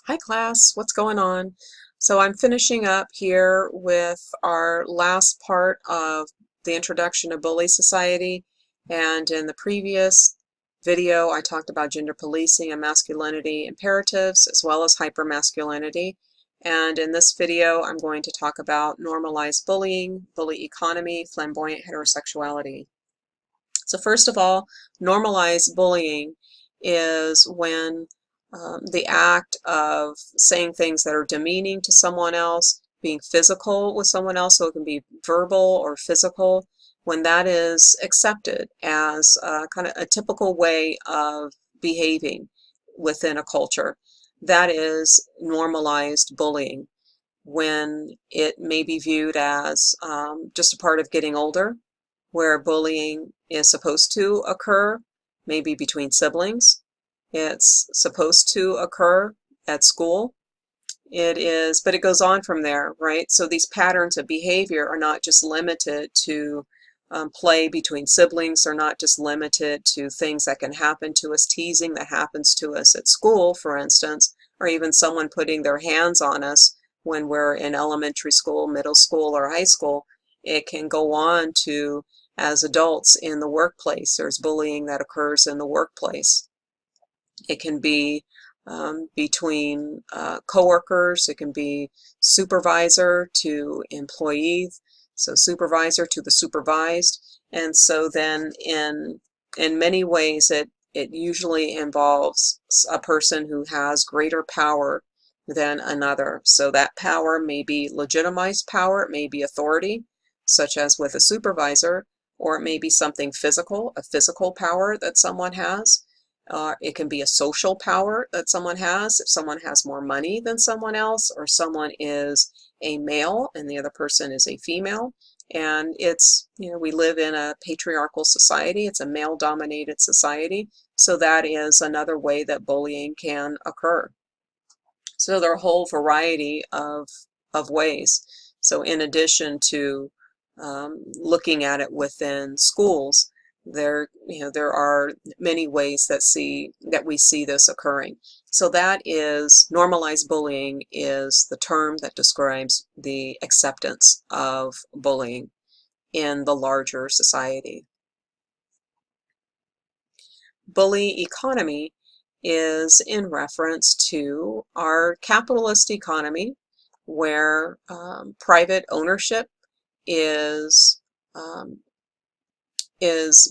Hi class, what's going on? So I'm finishing up here with our last part of the introduction to Bully Society, and in the previous video I talked about gender policing and masculinity imperatives as well as hypermasculinity, and in this video I'm going to talk about normalized bullying, bully economy, flamboyant heterosexuality. So first of all, normalized bullying is when the act of saying things that are demeaning to someone else, being physical with someone else, so it can be verbal or physical, when that is accepted as kind of a typical way of behaving within a culture, that is normalized bullying. When it may be viewed as just a part of getting older, where bullying is supposed to occur, maybe between siblings. It's supposed to occur at school. It is, but it goes on from there, right? So these patterns of behavior are not just limited to play between siblings. They're not just limited to things that can happen to us, teasing that happens to us at school, for instance, or even someone putting their hands on us when we're in elementary school, middle school, or high school. It can go on to as adults in the workplace. There's bullying that occurs in the workplace. It can be between coworkers. It can be supervisor to employee, so supervisor to the supervised. And so then in many ways it usually involves a person who has greater power than another. So that power may be legitimized power, it may be authority, such as with a supervisor, or it may be something physical, a physical power that someone has. It can be a social power that someone has, if someone has more money than someone else, or someone is a male and the other person is a female. And it's, we live in a patriarchal society, it's a male-dominated society, so that is another way that bullying can occur. So there are a whole variety of ways. So in addition to looking at it within schools, there are many ways that we see this occurring. So that is, normalized bullying is the term that describes the acceptance of bullying in the larger society. Bully economy is in reference to our capitalist economy, where private ownership is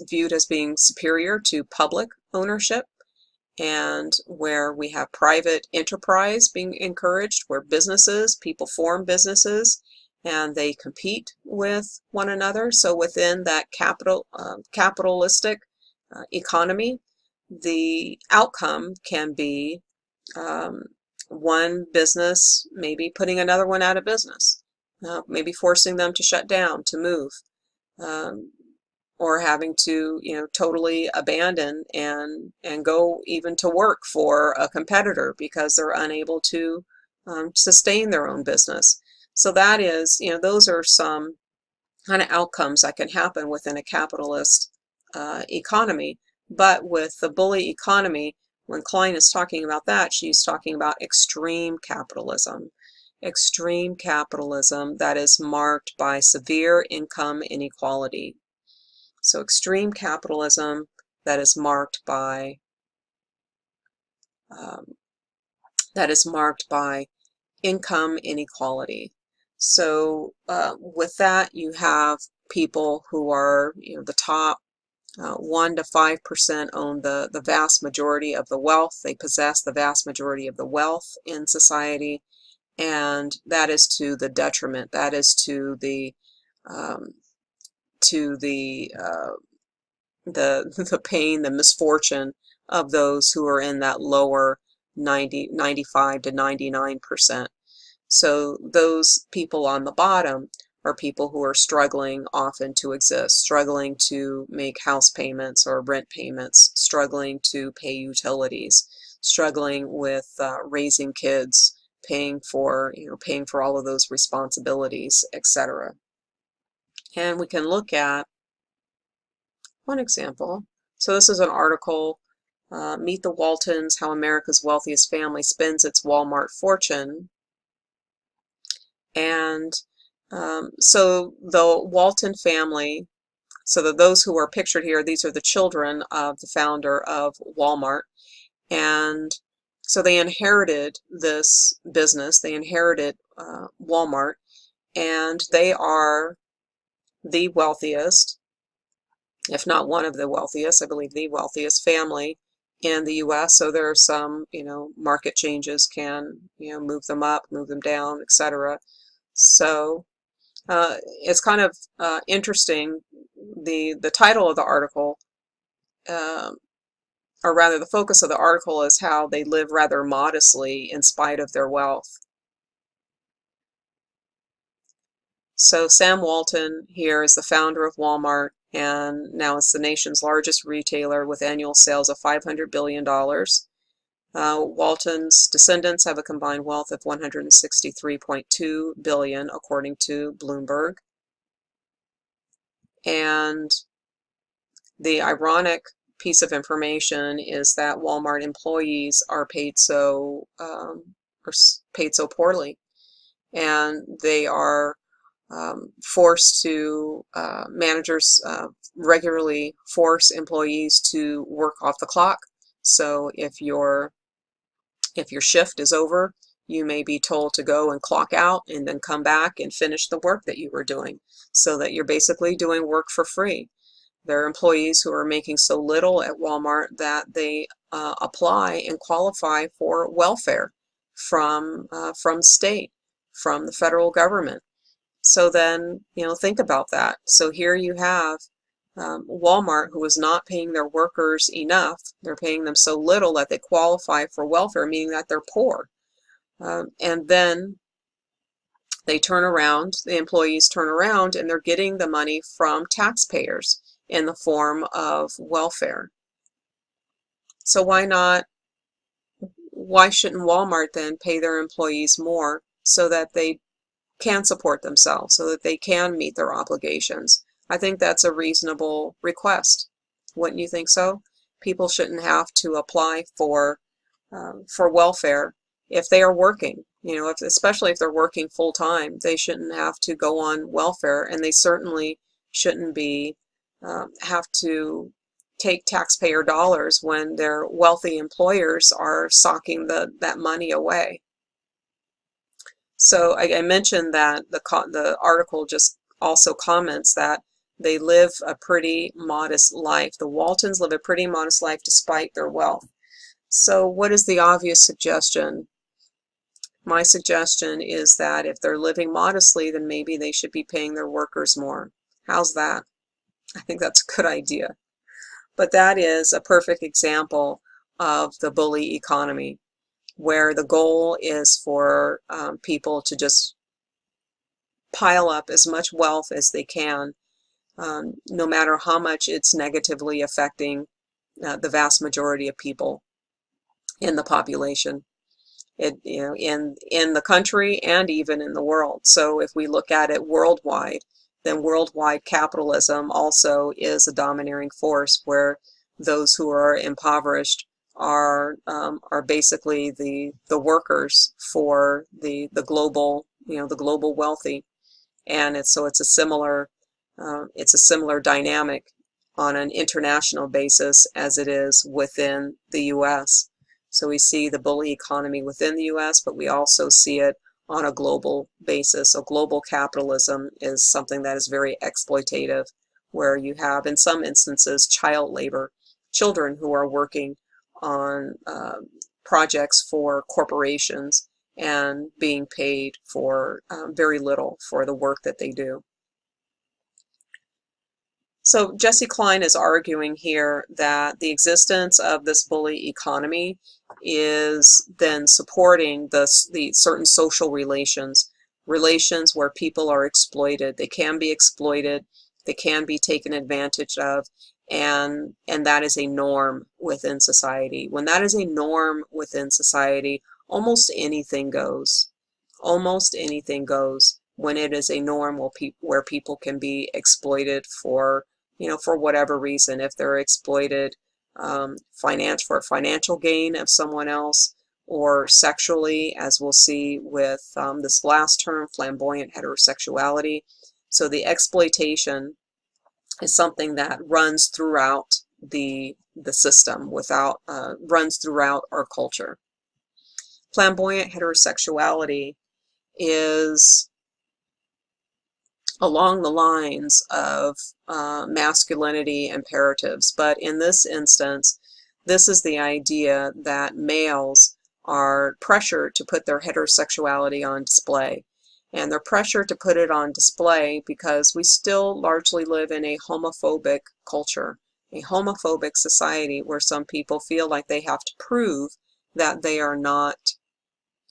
viewed as being superior to public ownership, and where we have private enterprise being encouraged, where people form businesses and they compete with one another. So within that capitalistic economy, the outcome can be one business maybe putting another one out of business, maybe forcing them to shut down, to move, or having to totally abandon and go even to work for a competitor because they're unable to sustain their own business. So that is, those are some kind of outcomes that can happen within a capitalist economy. But with the bully economy, when Klein is talking about that, she's talking about extreme capitalism. Extreme capitalism that is marked by severe income inequality. So extreme capitalism that is marked by income inequality. So with that, you have people who are, the top 1 to 5% own the vast majority of the wealth. They possess the vast majority of the wealth in society, and that is to the detriment. That is to the the pain, the misfortune of those who are in that lower 95 to 99%. So those people on the bottom are people who are struggling often to exist, struggling to make house payments or rent payments, struggling to pay utilities, struggling with raising kids, paying for all of those responsibilities, etc. And we can look at one example. So this is an article Meet the Waltons, How America's Wealthiest Family Spends Its Walmart Fortune. And so the Walton family, so that those who are pictured here, these are the children of the founder of Walmart. And so they inherited this business, they inherited Walmart, and they are the wealthiest, if not one of the wealthiest, I believe the wealthiest family in the U.S. So there are some, market changes can, move them up, move them down, etc. So it's kind of interesting. The title of the article, or rather the focus of the article, is how they live rather modestly in spite of their wealth. So Sam Walton here is the founder of Walmart, and now it's the nation's largest retailer with annual sales of $500 billion. Walton's descendants have a combined wealth of $163.2 billion, according to Bloomberg. And the ironic piece of information is that Walmart employees are paid so poorly, and they are forced to managers regularly force employees to work off the clock. So if your shift is over, you may be told to go and clock out and then come back and finish the work that you were doing, so that you're basically doing work for free. There are employees who are making so little at Walmart that they apply and qualify for welfare from state, from the federal government. So then, think about that. So here you have Walmart, who is not paying their workers enough. They're paying them so little that they qualify for welfare, meaning that they're poor. And then they turn around, the employees turn around, and they're getting the money from taxpayers in the form of welfare. So why shouldn't Walmart then pay their employees more so that they can support themselves, so that they can meet their obligations? I think that's a reasonable request. Wouldn't you think so? People shouldn't have to apply for welfare if they are working. Especially if they're working full time, they shouldn't have to go on welfare, and they certainly shouldn't be have to take taxpayer dollars when their wealthy employers are socking that money away. So I mentioned that the article just also comments that they live a pretty modest life. The Waltons live a pretty modest life despite their wealth. So what is the obvious suggestion? My suggestion is that if they're living modestly, then maybe they should be paying their workers more. How's that? I think that's a good idea. But that is a perfect example of the bully economy, where the goal is for people to just pile up as much wealth as they can, no matter how much it's negatively affecting the vast majority of people in the population, in the country and even in the world. So if we look at it worldwide, then worldwide capitalism also is a domineering force, where those who are impoverished are basically the workers for the global the global wealthy. And it's a similar dynamic on an international basis as it is within the U.S. So we see the bully economy within the U.S., but we also see it on a global basis. So global capitalism is something that is very exploitative, where you have, in some instances, child labor, children who are working on projects for corporations and being paid for very little for the work that they do. So Jesse Klein is arguing here that the existence of this bully economy is then supporting the certain social relations where people are exploited. They can be exploited, they can be taken advantage of, and that is a norm within society. When that is a norm within society, almost anything goes. Almost anything goes when it is a norm where people can be exploited for, for whatever reason. If they're exploited for financial gain of someone else, or sexually, as we'll see with this last term, flamboyant heterosexuality. So the exploitation is something that runs throughout the system, runs throughout our culture. Flamboyant heterosexuality is along the lines of masculinity imperatives, but in this instance, this is the idea that males are pressured to put their heterosexuality on display. And they're pressured to put it on display because we still largely live in a homophobic culture, a homophobic society where some people feel like they have to prove that they are not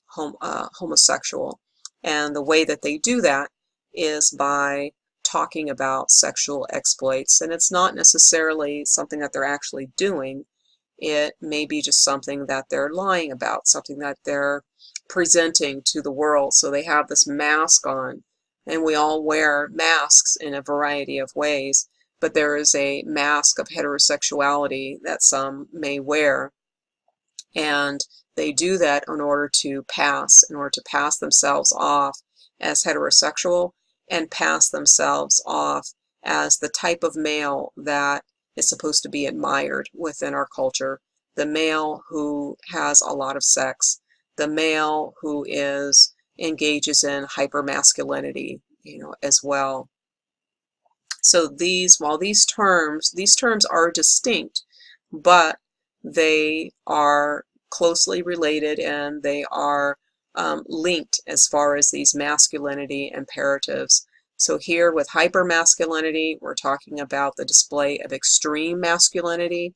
homosexual. And the way that they do that is by talking about sexual exploits. And it's not necessarily something that they're actually doing. It may be just something that they're lying about, something that they're presenting to the world. So they have this mask on, and we all wear masks in a variety of ways, but there is a mask of heterosexuality that some may wear, and they do that in order to pass themselves off as heterosexual and pass themselves off as the type of male that is supposed to be admired within our culture, the male who has a lot of sex, the male who engages in hypermasculinity, as well. So while these terms are distinct, but they are closely related, and they are linked as far as these masculinity imperatives. So here with hypermasculinity, we're talking about the display of extreme masculinity,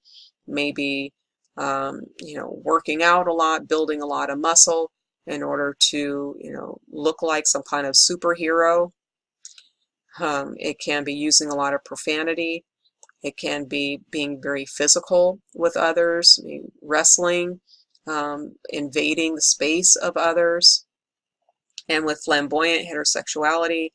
maybe working out a lot, building a lot of muscle in order to look like some kind of superhero. It can be using a lot of profanity. It can be being very physical with others, wrestling, invading the space of others. And with flamboyant heterosexuality,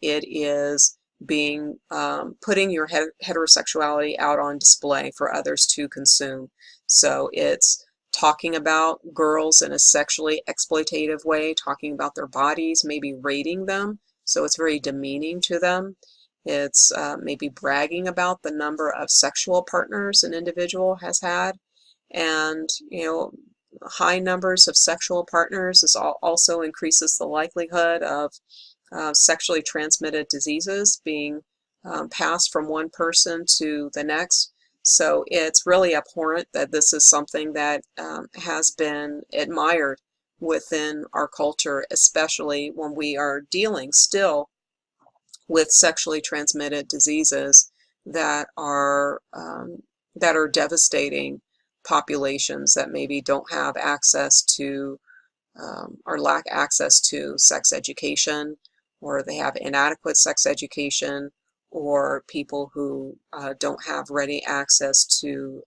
it is putting your heterosexuality out on display for others to consume. So it's talking about girls in a sexually exploitative way, talking about their bodies, maybe rating them, so it's very demeaning to them. It's maybe bragging about the number of sexual partners an individual has had, and high numbers of sexual partners also increases the likelihood of sexually transmitted diseases being passed from one person to the next. So it's really abhorrent that this is something that has been admired within our culture, especially when we are dealing still with sexually transmitted diseases that are devastating populations that maybe don't have access to or lack access to sex education, or they have inadequate sex education, or people who don't have ready access to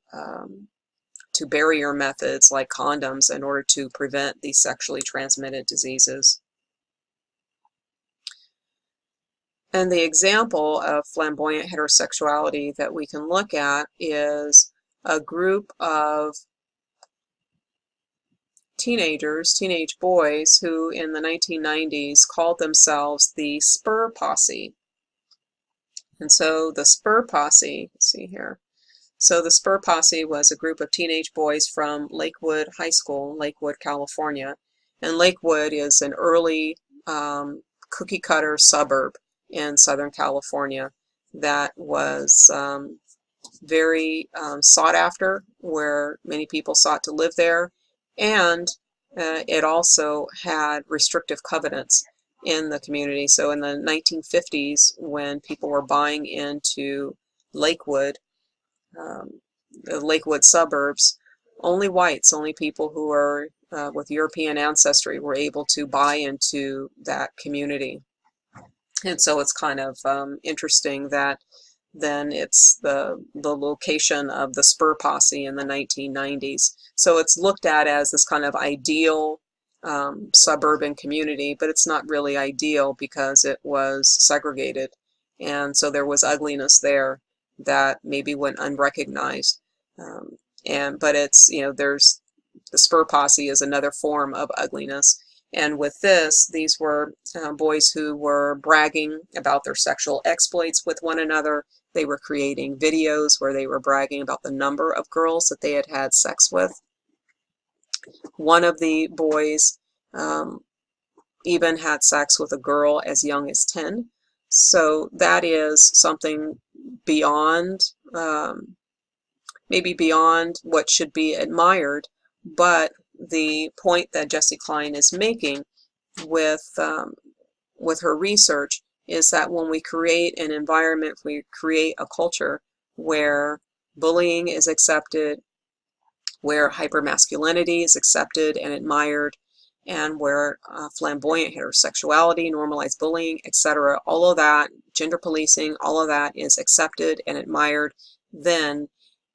barrier methods like condoms in order to prevent these sexually transmitted diseases. And the example of flamboyant heterosexuality that we can look at is a group of teenage boys who in the 1990s called themselves the Spur Posse. And so the Spur Posse, let's see here. So the Spur Posse was a group of teenage boys from Lakewood High School, Lakewood, California. And Lakewood is an early cookie cutter suburb in Southern California that was very sought after, where many people sought to live there, and it also had restrictive covenants in the community. So in the 1950s, when people were buying into Lakewood, the Lakewood suburbs, only whites, only people who are with European ancestry were able to buy into that community. And so it's kind of interesting that then it's the location of the Spur Posse in the 1990s. So it's looked at as this kind of ideal suburban community, but it's not really ideal because it was segregated. And so there was ugliness there that maybe went unrecognized. But it's, there's the spur posse is another form of ugliness. And with this, these were boys who were bragging about their sexual exploits with one another. They were creating videos where they were bragging about the number of girls that they had had sex with. One of the boys even had sex with a girl as young as 10. So that is something beyond, maybe beyond what should be admired, but the point that Jessie Klein is making with her research is that when we create an environment, we create a culture where bullying is accepted, where hypermasculinity is accepted and admired, and where flamboyant heterosexuality, normalized bullying, etc., all of that, gender policing, all of that is accepted and admired, then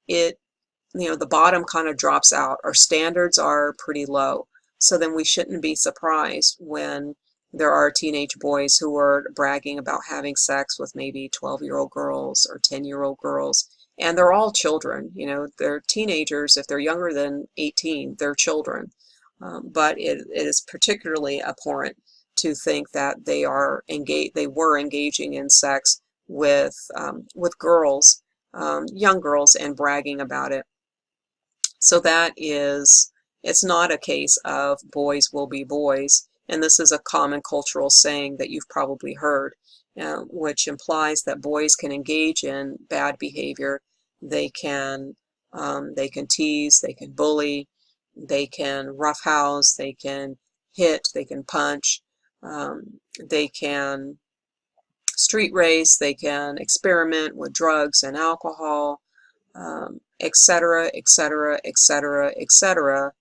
the bottom kind of drops out. Our standards are pretty low. So then we shouldn't be surprised when there are teenage boys who are bragging about having sex with maybe 12-year-old girls or 10-year-old girls. And they're all children, they're teenagers. If they're younger than 18, they're children. But it is particularly abhorrent to think that they were engaging in sex with girls, young girls, and bragging about it. So it's not a case of boys will be boys, and this is a common cultural saying that you've probably heard, which implies that boys can engage in bad behavior. They can tease, they can bully, they can roughhouse, they can hit, they can punch, they can street race, they can experiment with drugs and alcohol, etc., etc., etc., etc.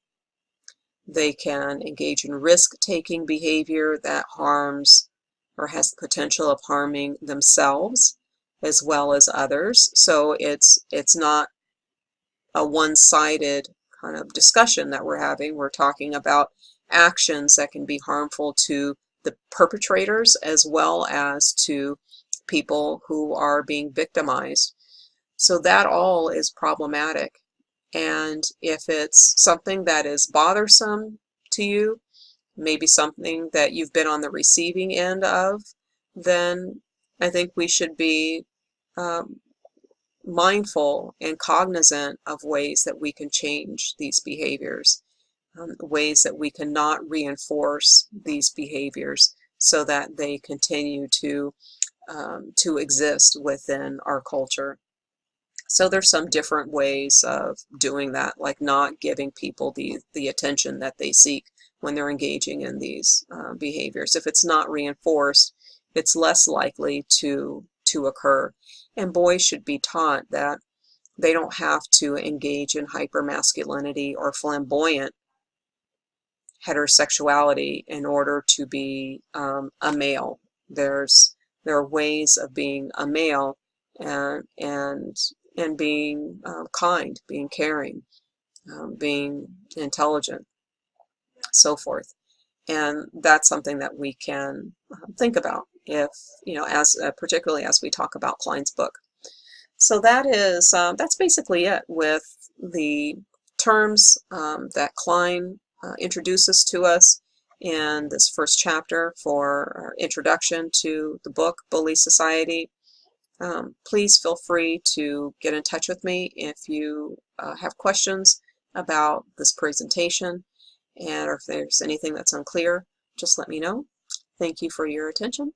They can engage in risk-taking behavior that harms or has the potential of harming themselves as well as others. So it's not a one-sided kind of discussion that we're having. We're talking about actions that can be harmful to the perpetrators as well as to people who are being victimized. So that all is problematic. And if it's something that is bothersome to you, maybe something that you've been on the receiving end of, then I think we should be mindful and cognizant of ways that we can change these behaviors, ways that we cannot reinforce these behaviors so that they continue to exist within our culture. So there's some different ways of doing that, like not giving people the attention that they seek when they're engaging in these behaviors. If it's not reinforced, it's less likely to occur. And boys should be taught that they don't have to engage in hypermasculinity or flamboyant heterosexuality in order to be a male. There are ways of being a male and being kind, being caring, being intelligent, so forth. And that's something that we can think about if, particularly as we talk about Klein's book. So that's basically it with the terms that Klein introduces to us in this first chapter for our introduction to the book, Bully Society. Please feel free to get in touch with me if you have questions about this presentation, and or if there's anything that's unclear, just let me know. Thank you for your attention.